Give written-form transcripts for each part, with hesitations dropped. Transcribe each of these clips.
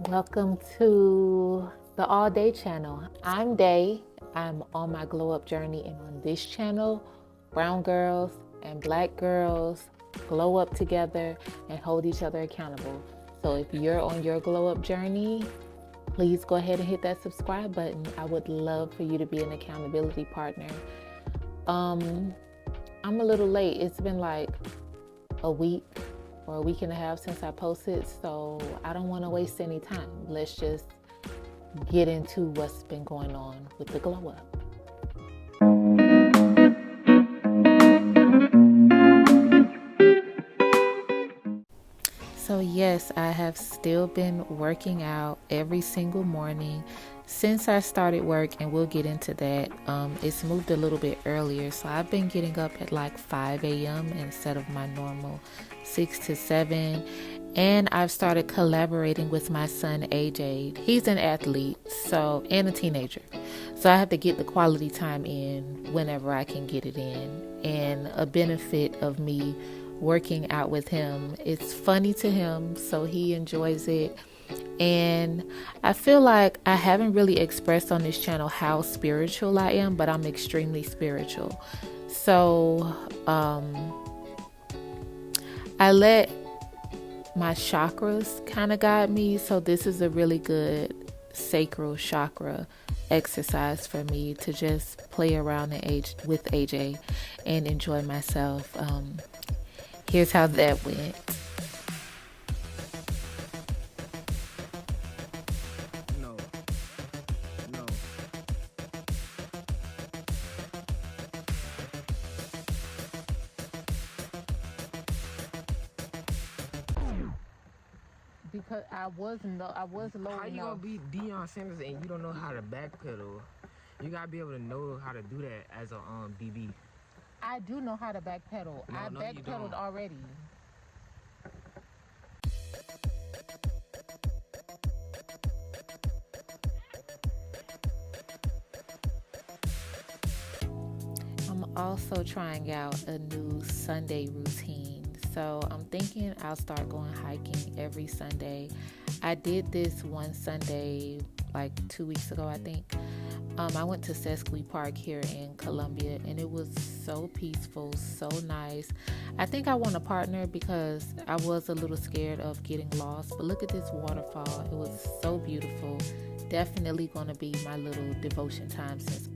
Welcome to the All Day channel. I'm Day. I'm on my glow up journey, and on this channel, brown girls and black girls glow up together and hold each other accountable. So if you're on your glow up journey, please go ahead and hit that subscribe button. I would love for you to be an accountability partner. I'm a little late. It's been like a week or a week and a half since I posted, so I don't want to waste any time. Let's just get into what's been going on with the glow up. So yes, I have still been working out every single morning since I started work, and we'll get into that. It's moved a little bit earlier, so I've been getting up at like 5 a.m. instead of my normal 6 to 7. And I've started collaborating with my son AJ. He's an athlete, and a teenager. So I have to get the quality time in whenever I can get it in. And a benefit of me working out with him, it's funny to him, so he enjoys it. And I feel like I haven't really expressed on this channel how spiritual I am, but I'm extremely spiritual. So I let my chakras kind of guide me. So this is a really good sacral chakra exercise for me to just play around with AJ and enjoy myself. Here's how that went. No, no. Because I was low How you gonna beat Deion Sanders and you don't know how to backpedal? You gotta be able to know how to do that as a DB. I do know how to backpedal. No, I no, you backpedaled don't. already. I'm also trying out a new Sunday routine. So I'm thinking I'll start going hiking every Sunday. I did this one Sunday like 2 weeks ago, I think. I went to Sesqui Park here in Columbia, and it was so peaceful, so nice. I think I want a partner because I was a little scared of getting lost. But look at this waterfall. It was so beautiful. Definitely going to be my little devotion time since.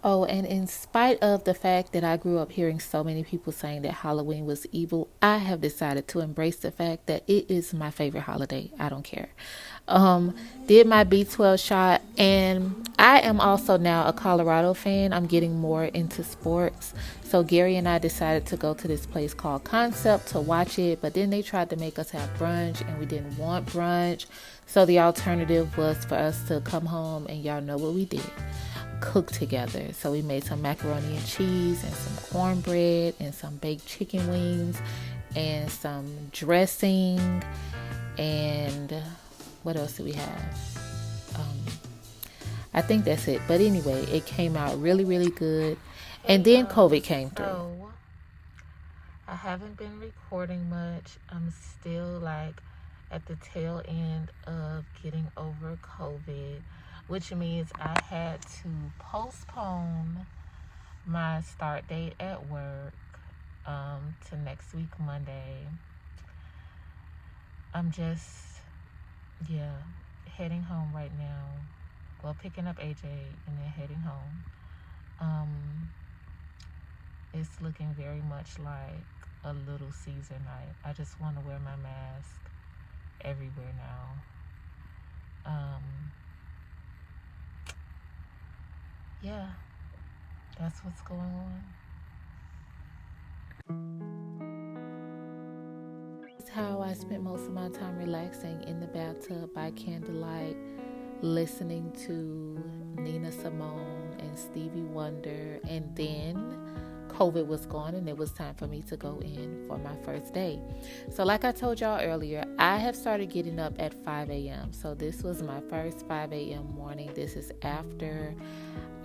Oh, and in spite of the fact that I grew up hearing so many people saying that Halloween was evil, I have decided to embrace the fact that it is my favorite holiday. I don't care. Did my B12 shot, and I am also now a Colorado fan. I'm getting more into sports. So Gary and I decided to go to this place called Concept to watch it, but then they tried to make us have brunch, and we didn't want brunch. So the alternative was for us to come home, and y'all know what we did: cook together. So we made some macaroni and cheese and some cornbread and some baked chicken wings and some dressing. And what else do we have? I think that's it. But anyway, it came out really, really good. And then COVID came through. So I haven't been recording much. I'm still like at the tail end of getting over COVID, which means I had to postpone my start date at work to next week, Monday. I'm just, heading home right now. Well, picking up AJ and then heading home. It's looking very much like a Little Caesar night. I just want to wear my mask everywhere now. Yeah, that's what's going on. This is how I spent most of my time, relaxing in the bathtub by candlelight, listening to Nina Simone and Stevie Wonder. And then COVID was gone, and it was time for me to go in for my first day. So like I told y'all earlier, I have started getting up at 5 a.m. So this was my first 5 a.m. morning. This is after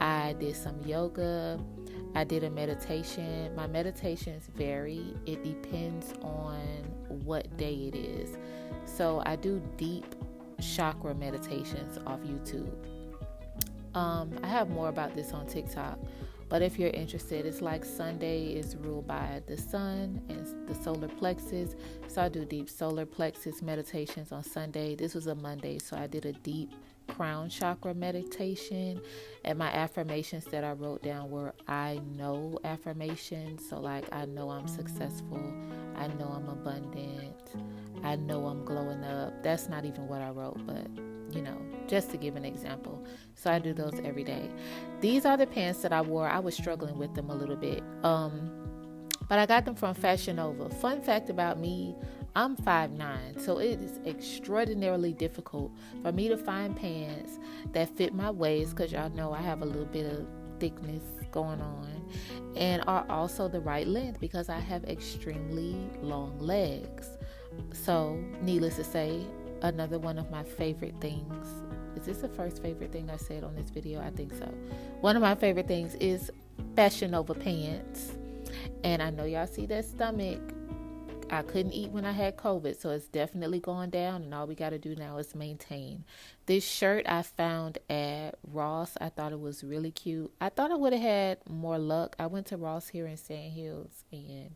I did some yoga. I did a meditation. My meditations vary. It depends on what day it is. So I do deep chakra meditations off YouTube. I have more about this on TikTok, but if you're interested, it's like Sunday is ruled by the sun and the solar plexus. So I do deep solar plexus meditations on Sunday. This was a Monday, so I did a deep crown chakra meditation, and my affirmations that I wrote down were I know affirmations. So like, I know I'm successful, I know I'm abundant, I know I'm glowing up. That's not even what I wrote, but just to give an example. So I do those every day. These are the pants that I wore. I was struggling with them a little bit, but I got them from Fashion Nova. Fun fact about me, I'm 5'9", so it is extraordinarily difficult for me to find pants that fit my waist, because y'all know I have a little bit of thickness going on, and are also the right length because I have extremely long legs. So needless to say, another one of my favorite things, is this the first favorite thing I said on this video? I think so. One of my favorite things is Fashion Nova pants. And I know y'all see that stomach. I couldn't eat when I had COVID, so it's definitely going down, and all we got to do now is maintain. This shirt I found at Ross. I thought it was really cute. I thought I would have had more luck. I went to Ross here in Sand Hills, and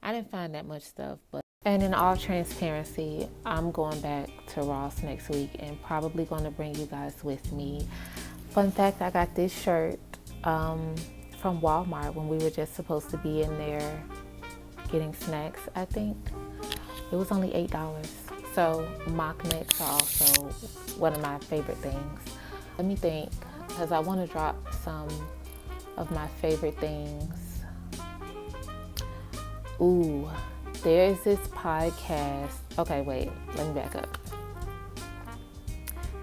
I didn't find that much stuff. And in all transparency, I'm going back to Ross next week and probably going to bring you guys with me. Fun fact, I got this shirt from Walmart when we were just supposed to be in there getting snacks. I think it was only $8. So mock necks are also one of my favorite things. Let me think, because I want to drop some of my favorite things. Ooh, there's this podcast. Okay, wait, let me back up.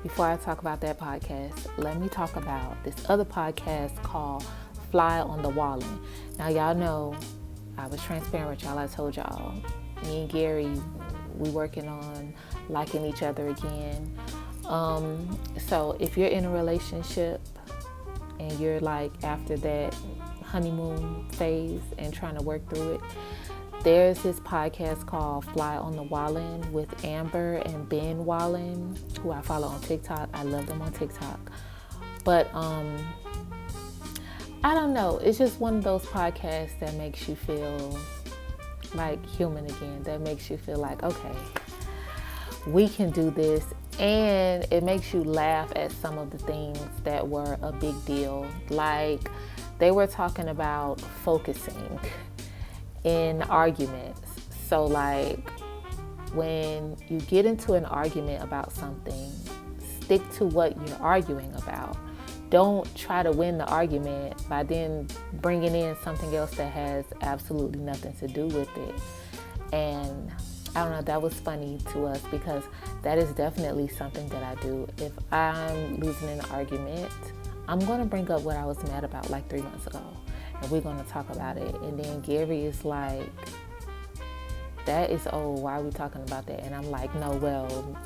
Before I talk about that podcast, let me talk about this other podcast called Fly on the Wallin. Now, y'all know I was transparent with y'all. I told y'all, me and Gary, we working on liking each other again. So if you're in a relationship and you're like after that honeymoon phase and trying to work through it, there's this podcast called Fly on the Wallin with Amber and Ben Wallin, who I follow on TikTok. I love them on TikTok. But I don't know. It's just one of those podcasts that makes you feel like human again. That makes you feel like, okay, we can do this. And it makes you laugh at some of the things that were a big deal. Like, they were talking about focusing in arguments. So like, when you get into an argument about something, stick to what you're arguing about. Don't try to win the argument by then bringing in something else that has absolutely nothing to do with it. And I don't know, that was funny to us because that is definitely something that I do. If I'm losing an argument, I'm going to bring up what I was mad about like 3 months ago, and we're going to talk about it. And then Gary is like, that is old, why are we talking about that? And I'm like, no, well,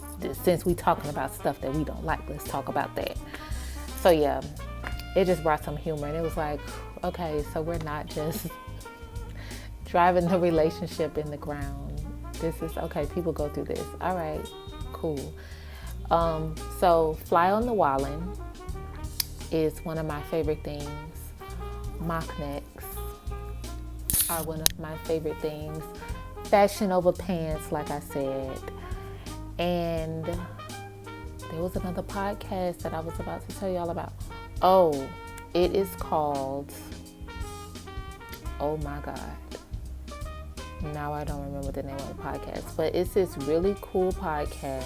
since we talking about stuff that we don't like, let's talk about that. So yeah, it just brought some humor, and it was like, okay, so we're not just driving the relationship in the ground. This is, okay, people go through this. All right, cool. So Fly on the Wallin is one of my favorite things. Mock necks are one of my favorite things. Fashion Nova pants, like I said. And there was another podcast that I was about to tell y'all about. Oh, it is called, oh my God. Now I don't remember the name of the podcast, but it's this really cool podcast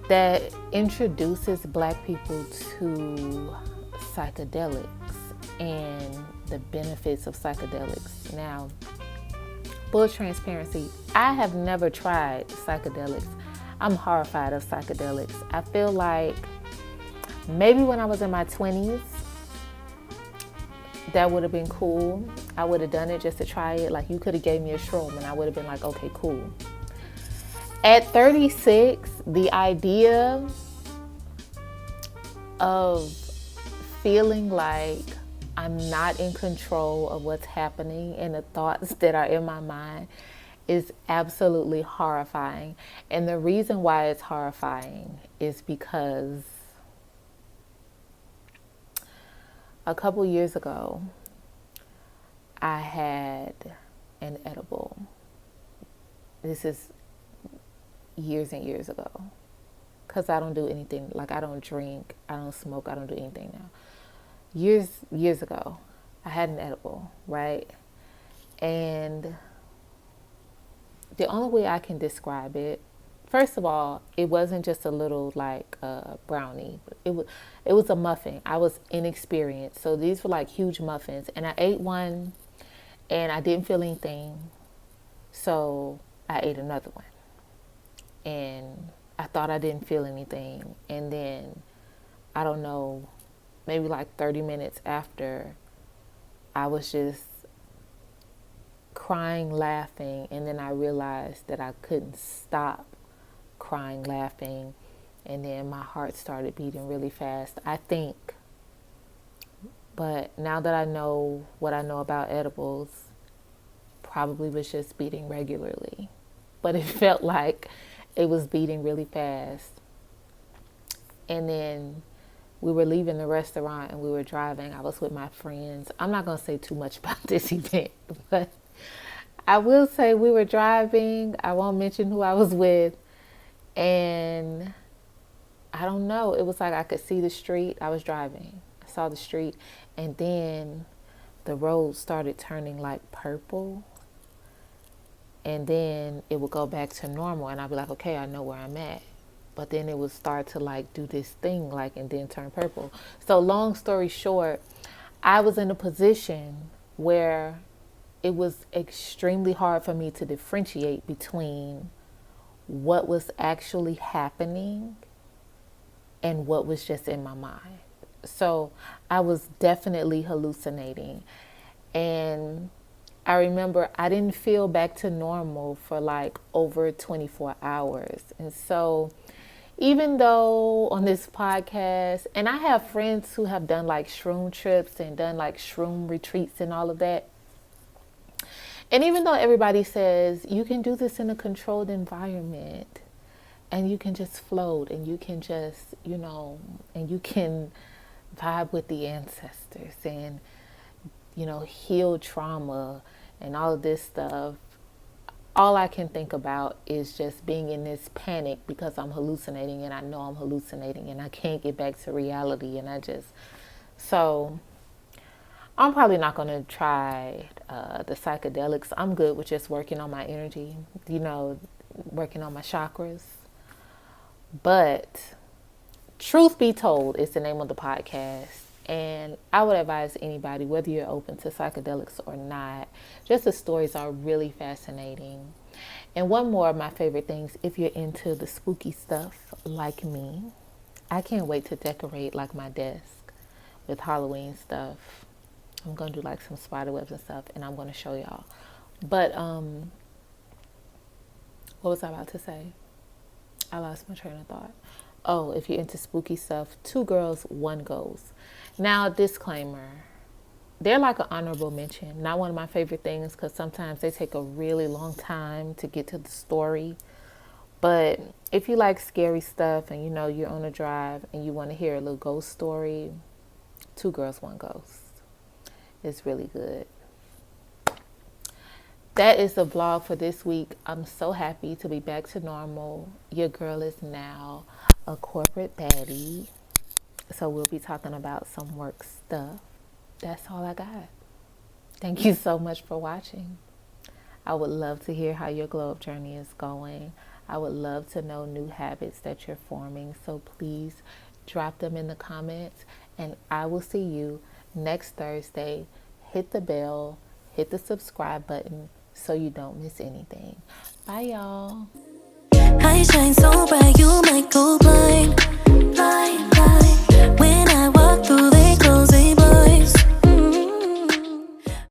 that introduces Black people to psychedelics and the benefits of psychedelics. Now, full transparency, I have never tried psychedelics. I'm horrified of psychedelics. I feel like maybe when I was in my 20s, that would have been cool. I would have done it just to try it. Like, you could have gave me a shroom and I would have been like, okay, cool. At 36, the idea of feeling like I'm not in control of what's happening and the thoughts that are in my mind, is absolutely horrifying. And the reason why it's horrifying is because a couple years ago, I had an edible. This is years and years ago. Because I don't do anything, like I don't drink, I don't smoke, I don't do anything now. Years ago, I had an edible, right? And the only way I can describe it, first of all, it wasn't just a little like brownie. It was a muffin. I was inexperienced, so these were like huge muffins, and I ate one, and I didn't feel anything, so I ate another one, and I thought I didn't feel anything, and then I don't know, maybe like 30 minutes after, I was just crying, laughing, and then I realized that I couldn't stop crying, laughing, and then my heart started beating really fast, I think. But now that I know what I know about edibles, probably was just beating regularly. But it felt like it was beating really fast. And then we were leaving the restaurant and we were driving. I was with my friends. I'm not going to say too much about this event, but I will say we were driving. I won't mention who I was with. And I don't know. It was like I could see the street. I was driving. I saw the street. And then the road started turning like purple. And then it would go back to normal. And I'd be like, okay, I know where I'm at. But then it would start to like do this thing like and then turn purple. So long story short, I was in a position where it was extremely hard for me to differentiate between what was actually happening and what was just in my mind. So I was definitely hallucinating. And I remember I didn't feel back to normal for like over 24 hours. And so even though on this podcast, and I have friends who have done like shroom trips and done like shroom retreats and all of that. And even though everybody says you can do this in a controlled environment and you can just float and you can just, you know, and you can vibe with the ancestors and, you know, heal trauma and all of this stuff, all I can think about is just being in this panic because I'm hallucinating and I know I'm hallucinating and I can't get back to reality. And so I'm probably not going to try the psychedelics. I'm good with just working on my energy, you know, working on my chakras. But truth be told is the name of the podcast. And I would advise anybody, whether you're open to psychedelics or not, just the stories are really fascinating. And one more of my favorite things, if you're into the spooky stuff like me, I can't wait to decorate like my desk with Halloween stuff. I'm going to do like some spider webs and stuff, and I'm going to show y'all. But what was I about to say? I lost my train of thought. Oh, if you're into spooky stuff, 2 girls, 1 ghost. Now, disclaimer, they're like an honorable mention. Not one of my favorite things because sometimes they take a really long time to get to the story. But if you like scary stuff and you know you're on a drive and you want to hear a little ghost story, 2 girls, 1 ghost. It's really good. That is the vlog for this week. I'm so happy to be back to normal. Your girl is now a corporate baddie. So we'll be talking about some work stuff. That's all I got. Thank you so much for watching. I would love to hear how your glow up journey is going. I would love to know new habits that you're forming. So please drop them in the comments. And I will see you next Thursday. Hit the bell. Hit the subscribe button so you don't miss anything. Bye, y'all. I shine so bright, you might go blind.